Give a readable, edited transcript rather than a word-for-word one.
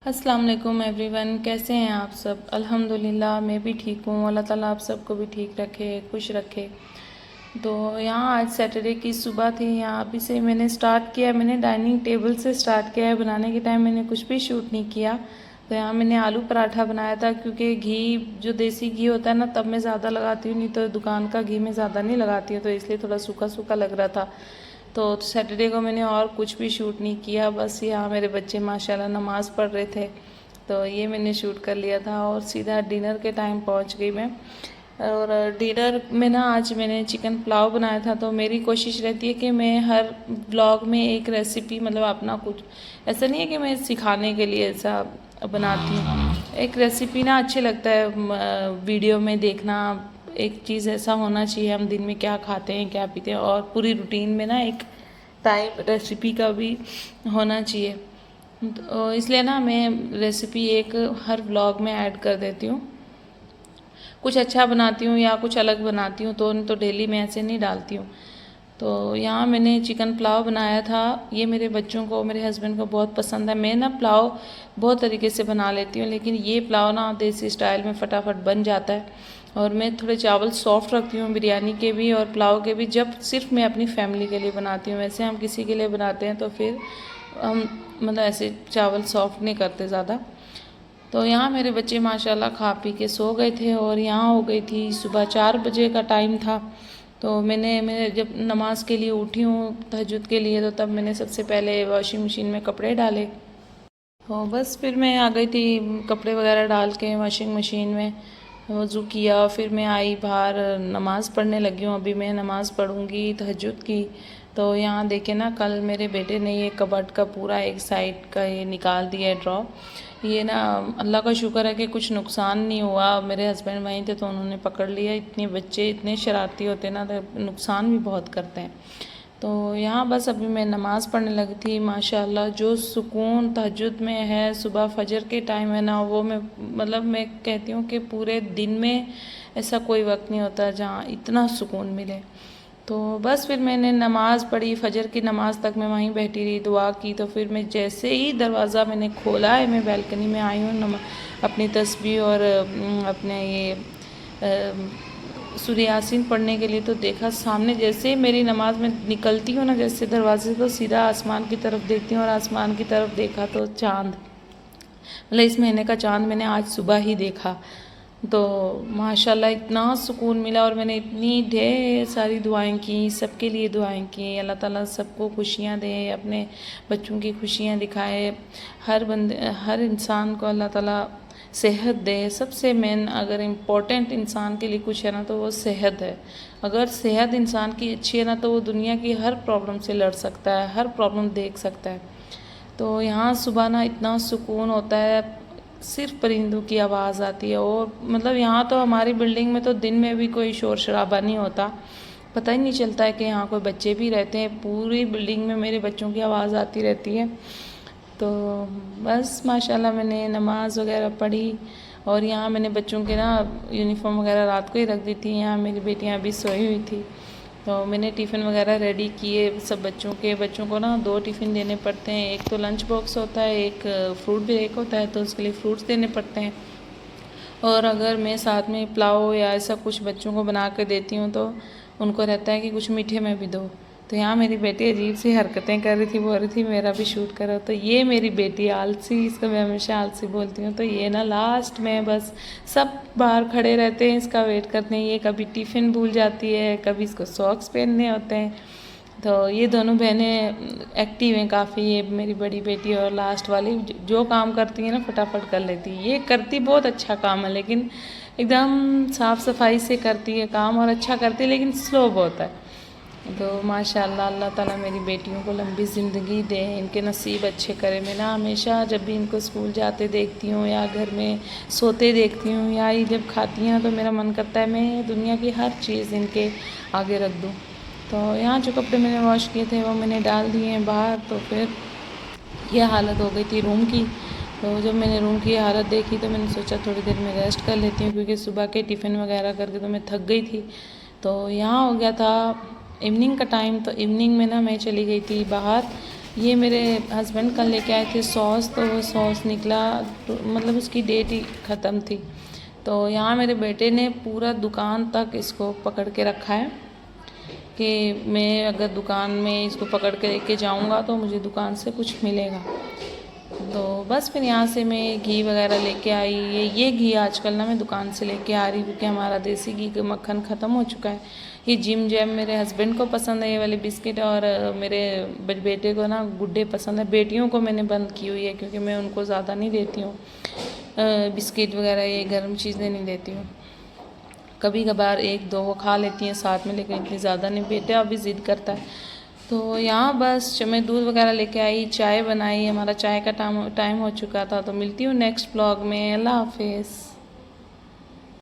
अस्सलाम वालेकुम एवरीवन, कैसे हैं आप सब। अल्हम्दुलिल्लाह मैं भी ठीक हूँ। अल्लाह ताला आप सबको भी ठीक रखे, खुश रखे। तो यहाँ आज सैटरडे की सुबह थी। यहाँ अभी से मैंने स्टार्ट किया, मैंने डाइनिंग टेबल से स्टार्ट किया है। बनाने के टाइम मैंने कुछ भी शूट नहीं किया। तो यहाँ मैंने आलू पराठा बनाया था, क्योंकि घी जो देसी घी होता है ना तब मैं ज़्यादा लगाती हूँ, नहीं तो दुकान का घी मैं ज़्यादा नहीं लगाती हूँ, तो इसलिए थोड़ा सूखा सूखा लग रहा था। तो सैटरडे को मैंने और कुछ भी शूट नहीं किया, बस यहाँ मेरे बच्चे माशाल्लाह नमाज़ पढ़ रहे थे तो ये मैंने शूट कर लिया था। और सीधा डिनर के टाइम पहुँच गई मैं। और डिनर में ना आज मैंने चिकन पुलाव बनाया था। तो मेरी कोशिश रहती है कि मैं हर व्लॉग में एक रेसिपी, मतलब अपना कुछ, ऐसा नहीं है कि मैं सिखाने के लिए ऐसा बनाती हूँ। एक रेसिपी ना अच्छी लगता है वीडियो में देखना। एक चीज़ ऐसा होना चाहिए, हम दिन में क्या खाते हैं क्या पीते हैं, और पूरी रूटीन में ना एक टाइम रेसिपी का भी होना चाहिए। तो इसलिए ना मैं रेसिपी एक हर व्लॉग में ऐड कर देती हूँ। कुछ अच्छा बनाती हूँ या कुछ अलग बनाती हूँ तो डेली मैं ऐसे नहीं डालती हूँ। तो यहाँ मैंने चिकन पुलाव बनाया था। ये मेरे बच्चों को, मेरे हस्बैंड को बहुत पसंद है। मैं ना पुलाव बहुत तरीके से बना लेती हूँ, लेकिन ये पुलाव ना देसी स्टाइल में फटाफट बन जाता है। और मैं थोड़े चावल सॉफ्ट रखती हूँ, बिरयानी के भी और पुलाव के भी, जब सिर्फ मैं अपनी फैमिली के लिए बनाती हूँ। वैसे हम किसी के लिए बनाते हैं तो फिर हम मतलब ऐसे चावल सॉफ्ट नहीं करते ज़्यादा। तो यहाँ मेरे बच्चे माशाल्लाह खा पी के सो गए थे। और यहाँ हो गई थी सुबह 4 बजे का टाइम था। तो मैं जब नमाज के लिए उठी हूँ तहज्जुद के लिए, तो तब मैंने सबसे पहले वॉशिंग मशीन में कपड़े डाले। तो बस फिर मैं आ गई थी कपड़े वगैरह डाल के वॉशिंग मशीन में, वज़ू किया, फिर मैं आई बाहर नमाज़ पढ़ने लगी हूँ। अभी मैं नमाज़ पढ़ूँगी तहज्जुद की। तो यहाँ देखे ना, कल मेरे बेटे ने ये कबर्ड का पूरा एक साइड का ये निकाल दिया है ड्रॉ। ये ना अल्लाह का शुक्र है कि कुछ नुकसान नहीं हुआ। मेरे हस्बैंड वहीं थे तो उन्होंने पकड़ लिया। इतने बच्चे इतने शरारती होते ना, तो नुकसान भी बहुत करते हैं। तो यहाँ बस अभी मैं नमाज़ पढ़ने लगी थी। माशाल्लाह जो सुकून तहज्जुद में है, सुबह फजर के टाइम है ना, वो मैं कहती हूँ कि पूरे दिन में ऐसा कोई वक्त नहीं होता जहाँ इतना सुकून मिले। तो बस फिर मैंने नमाज़ पढ़ी, फजर की नमाज़ तक मैं वहीं बैठी रही, दुआ की। तो फिर मैं जैसे ही दरवाज़ा मैंने खोला है, मैं बालकनी में आई हूँ अपनी तस्बीह और अपने ये सूर्य यासीन पढ़ने के लिए। तो देखा सामने, जैसे मेरी नमाज में निकलती हूँ ना जैसे दरवाजे, तो सीधा आसमान की तरफ देखती हूँ। और आसमान की तरफ देखा तो चाँद, मतलब इस महीने का चाँद मैंने आज सुबह ही देखा। तो माशाल्लाह इतना सुकून मिला। और मैंने इतनी ढेर सारी दुआएं की, सबके लिए दुआएं की। अल्लाह ताला सबको खुशियाँ दे, अपने बच्चों की खुशियाँ दिखाए। हर इंसान को अल्लाह ताला सेहत दे। सबसे मेन अगर इम्पोर्टेंट इंसान के लिए कुछ है ना, तो वो सेहत है। अगर सेहत इंसान की अच्छी है ना, तो वो दुनिया की हर प्रॉब्लम से लड़ सकता है, हर प्रॉब्लम देख सकता है। तो यहाँ सुबह ना इतना सुकून होता है, सिर्फ परिंदों की आवाज़ आती है। और मतलब यहाँ तो हमारी बिल्डिंग में तो दिन में भी कोई शोर शराबा नहीं होता, पता ही नहीं चलता है कि यहाँ कोई बच्चे भी रहते हैं। पूरी बिल्डिंग में मेरे बच्चों की आवाज़ आती रहती है। तो बस माशाल्लाह मैंने नमाज़ वगैरह पढ़ी। और यहाँ मैंने बच्चों के ना यूनिफॉर्म वगैरह रात को ही रख दी थी। यहाँ मेरी बेटियाँ अभी सोई हुई थी, तो मैंने टिफ़िन वगैरह रेडी किए सब बच्चों को ना 2 टिफ़िन देने पड़ते हैं। एक तो लंच बॉक्स होता है, एक फ्रूट ब्रेक होता है, तो उसके लिए फ्रूट्स देने पड़ते हैं। और अगर मैं साथ में पुलाव या ऐसा कुछ बच्चों को बना कर देती हूँ, तो उनको रहता है कि कुछ मीठे में भी दो। तो यहाँ मेरी बेटी अजीब सी हरकतें कर रही थी, बोल रही थी मेरा भी शूट करो। तो ये मेरी बेटी आलसी, इसको मैं हमेशा आलसी बोलती हूँ। तो ये ना लास्ट में बस सब बाहर खड़े रहते हैं, इसका वेट करते हैं। ये कभी टिफ़िन भूल जाती है, कभी इसको सॉक्स पहनने होते हैं। तो ये दोनों बहनें एक्टिव हैं काफ़ी। ये मेरी बड़ी बेटी और लास्ट वाली जो काम करती है ना फटाफट कर लेती है। ये करती बहुत अच्छा काम है, लेकिन एकदम साफ़ सफाई से करती है काम, और अच्छा करती है, लेकिन स्लो बहुत है। तो माशाल्लाह अल्लाह ताला मेरी बेटियों को लंबी ज़िंदगी दे, इनके नसीब अच्छे करे। मैं ना हमेशा जब भी इनको स्कूल जाते देखती हूँ या घर में सोते देखती हूँ या ये जब खाती हैं, तो मेरा मन करता है मैं दुनिया की हर चीज़ इनके आगे रख दूँ। तो यहाँ जो कपड़े मैंने वॉश किए थे वो मैंने डाल दिए हैं बाहर। तो फिर यह हालत हो गई थी रूम की। तो जब मैंने रूम की हालत देखी तो मैंने सोचा थोड़ी देर में रेस्ट कर लेती हूँ, क्योंकि सुबह के टिफ़िन वगैरह करके तो मैं थक गई थी। तो यहाँ हो गया था इवनिंग का टाइम। तो इवनिंग में ना मैं चली गई थी बाहर ये मेरे हस्बैंड कल लेके आए थे सॉस, तो वो सॉस निकला तो मतलब उसकी डेट ही ख़त्म थी। तो यहाँ मेरे बेटे ने पूरा दुकान तक इसको पकड़ के रखा है कि मैं अगर दुकान में इसको पकड़ के लेके जाऊँगा तो मुझे दुकान से कुछ मिलेगा। तो बस फिर यहाँ से मैं घी वगैरह लेके आई। ये घी आजकल ना मैं दुकान से लेके आ रही हूँ क्योंकि हमारा देसी घी का मक्खन ख़त्म हो चुका है। ये जिम जैम मेरे हस्बैंड को पसंद है ये वाले बिस्किट, और मेरे बेटे को ना गुड्डे पसंद है। बेटियों को मैंने बंद की हुई है क्योंकि मैं उनको ज़्यादा नहीं देती हूँ बिस्किट वगैरह, ये गर्म चीज़ें नहीं देती हूँ। कभी कभार एक दो वो खा लेती हैं साथ में, लेकिन इतनी ज़्यादा नहीं। बेटा अभी ज़िद करता है। तो यहाँ बस मैं दूध वगैरह लेके आई, चाय बनाई, हमारा चाय का टाइम हो चुका था। तो मिलती हूँ नेक्स्ट ब्लॉग में। अल्लाह हाफिज़।